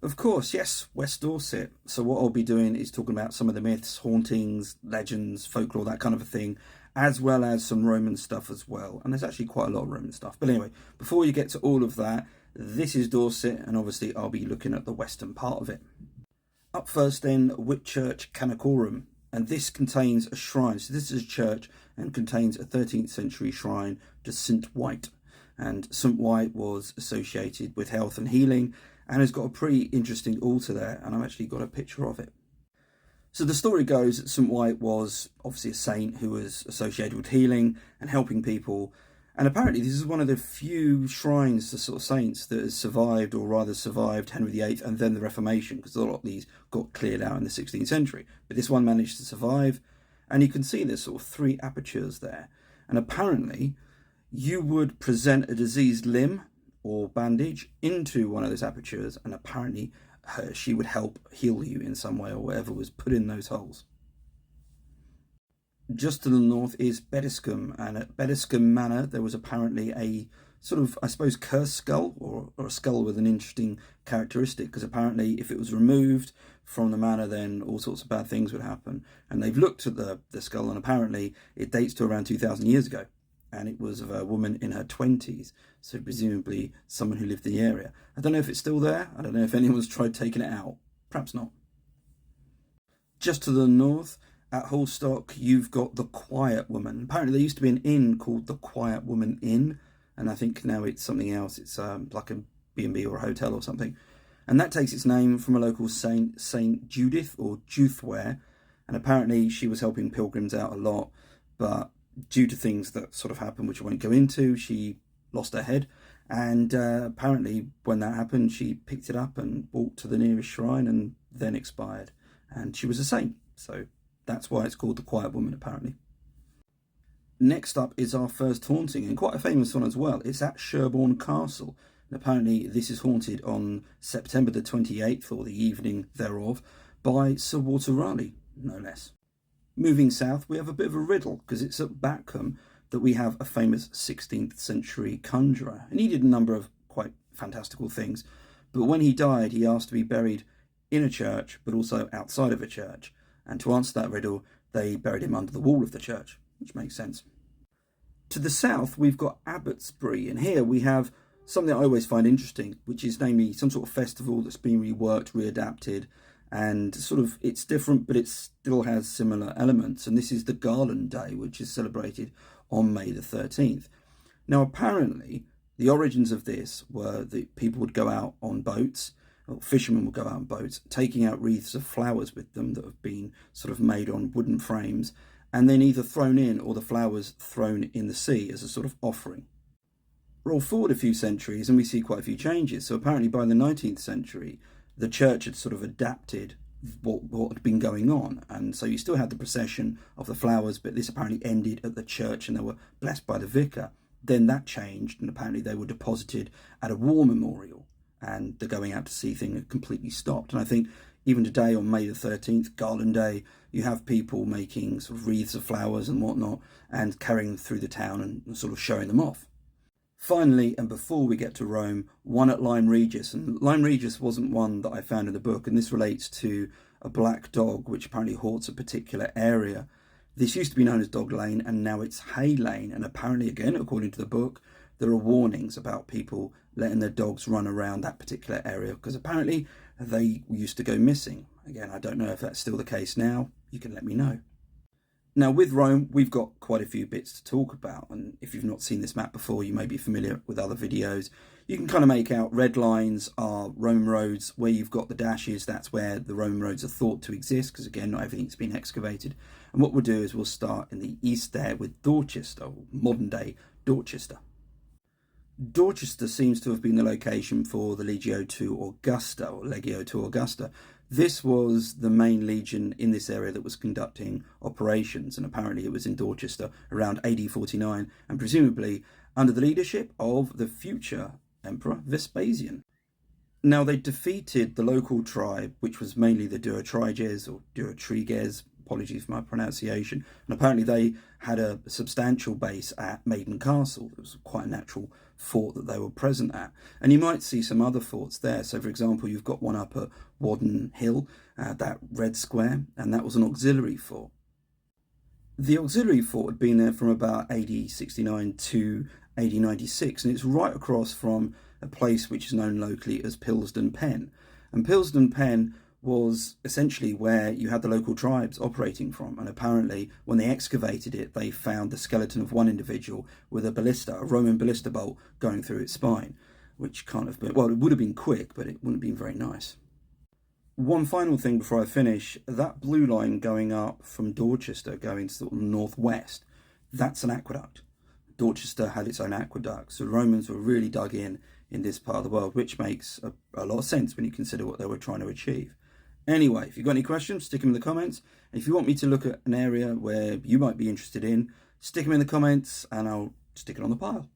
Of course, yes, West Dorset. So what I'll be doing is talking about some of the myths, hauntings, legends, folklore, that kind of a thing, as well as some Roman stuff as well. And there's actually quite a lot of Roman stuff. But anyway, before you get to all of that, this is Dorset, and obviously I'll be looking at the western part of it. Up first then, Whitchurch Canacorum, and this contains a shrine. So this is a church and contains a 13th century shrine to St White. And St White was associated with health and healing, and has got a pretty interesting altar there, and I've actually got a picture of it. So the story goes that St White was obviously a saint who was associated with healing and helping people, and apparently this is one of the few shrines to sort of saints that has survived, or rather survived Henry VIII and then the Reformation, because a lot of these got cleared out in the 16th century. But this one managed to survive, and you can see there's sort of 3 apertures there, and apparently you would present a diseased limb or bandage into one of those apertures, and apparently she would help heal you in some way, or whatever was put in those holes. Just to the north is Bediscombe, and at Bediscombe Manor there was apparently a sort of, I suppose, cursed skull, or a skull with an interesting characteristic, because apparently if it was removed from the manor then all sorts of bad things would happen. And they've looked at the skull, and apparently it dates to around 2,000 years ago, and it was of a woman in her 20s, so presumably someone who lived in the area. I don't know if it's still there. I don't know if anyone's tried taking it out. Perhaps not. Just to the north, at Holstock, you've got the Quiet Woman. Apparently there used to be an inn called the Quiet Woman Inn, and I think now it's something else. It's like a B&B or a hotel or something. And that takes its name from a local saint, Saint Judith, or Juthware, and apparently she was helping pilgrims out a lot, but due to things that sort of happened, which I won't go into, she lost her head, and apparently when that happened she picked it up and walked to the nearest shrine and then expired, and she was a saint, so that's why it's called the Quiet Woman apparently. Next up is our first haunting, and quite a famous one as well. It's at Sherborne Castle, and apparently this is haunted on September the 28th, or the evening thereof, by Sir Walter Raleigh, no less. Moving south, we have a bit of a riddle, because it's at Backham that we have a famous 16th century conjurer. And he did a number of quite fantastical things. But when he died, he asked to be buried in a church, but also outside of a church. And to answer that riddle, they buried him under the wall of the church, which makes sense. To the south, we've got Abbotsbury. And here we have something I always find interesting, which is namely some sort of festival that's been reworked, readapted, and sort of it's different, but it still has similar elements. And this is the Garland Day, which is celebrated on May the 13th. Now, apparently, the origins of this were that people would go out on boats, or fishermen would go out on boats, taking out wreaths of flowers with them that have been sort of made on wooden frames, and then either thrown in or the flowers thrown in the sea as a sort of offering. Roll forward a few centuries and we see quite a few changes. So apparently by the 19th century, the church had sort of adapted what had been going on, and so you still had the procession of the flowers, but this apparently ended at the church and they were blessed by the vicar. Then that changed, and apparently they were deposited at a war memorial, and the going out to sea thing had completely stopped. And I think even today on May the 13th, Garland Day, you have people making sort of wreaths of flowers and whatnot and carrying them through the town and sort of showing them off. Finally, and before we get to Rome, one at Lyme Regis. And Lyme Regis wasn't one that I found in the book, and this relates to a black dog which apparently haunts a particular area. This used to be known as Dog Lane, and now it's Hay Lane. And apparently, again, according to the book, there are warnings about people letting their dogs run around that particular area, because apparently they used to go missing. Again, I don't know if that's still the case now. You can let me know. Now, with Rome, we've got quite a few bits to talk about, and if you've not seen this map before, you may be familiar with other videos. You can kind of make out red lines are Roman roads. Where you've got the dashes, that's where the Roman roads are thought to exist, because again, not everything's been excavated. And what we'll do is we'll start in the east there with Dorchester, or modern day Dorchester. Dorchester seems to have been the location for the Legio to Augusta, or Legio to Augusta. This was the main legion in this area that was conducting operations, and apparently it was in Dorchester around AD 49, and presumably under the leadership of the future Emperor Vespasian. Now, they defeated the local tribe, which was mainly the Duotriges or Duotriges, apologies for my pronunciation. And apparently they had a substantial base at Maiden Castle. It was quite a natural fort that they were present at. And you might see some other forts there. So, for example, you've got one up at Wadden Hill, that red square, and that was an auxiliary fort. The auxiliary fort had been there from about AD 69 to AD 96, and it's right across from a place which is known locally as Pilsden Pen. And Pilsden Pen was essentially where you had the local tribes operating from, and apparently when they excavated it, they found the skeleton of one individual with a ballista, a Roman ballista bolt going through its spine, which can't have been, well, it would have been quick, but it wouldn't have been very nice. One final thing before I finish, that blue line going up from Dorchester going to sort of northwest, that's an aqueduct. Dorchester had its own aqueduct, so the Romans were really dug in this part of the world, which makes a lot of sense when you consider what they were trying to achieve. Anyway, if you've got any questions, stick them in the comments. And if you want me to look at an area where you might be interested in, stick them in the comments and I'll stick it on the pile.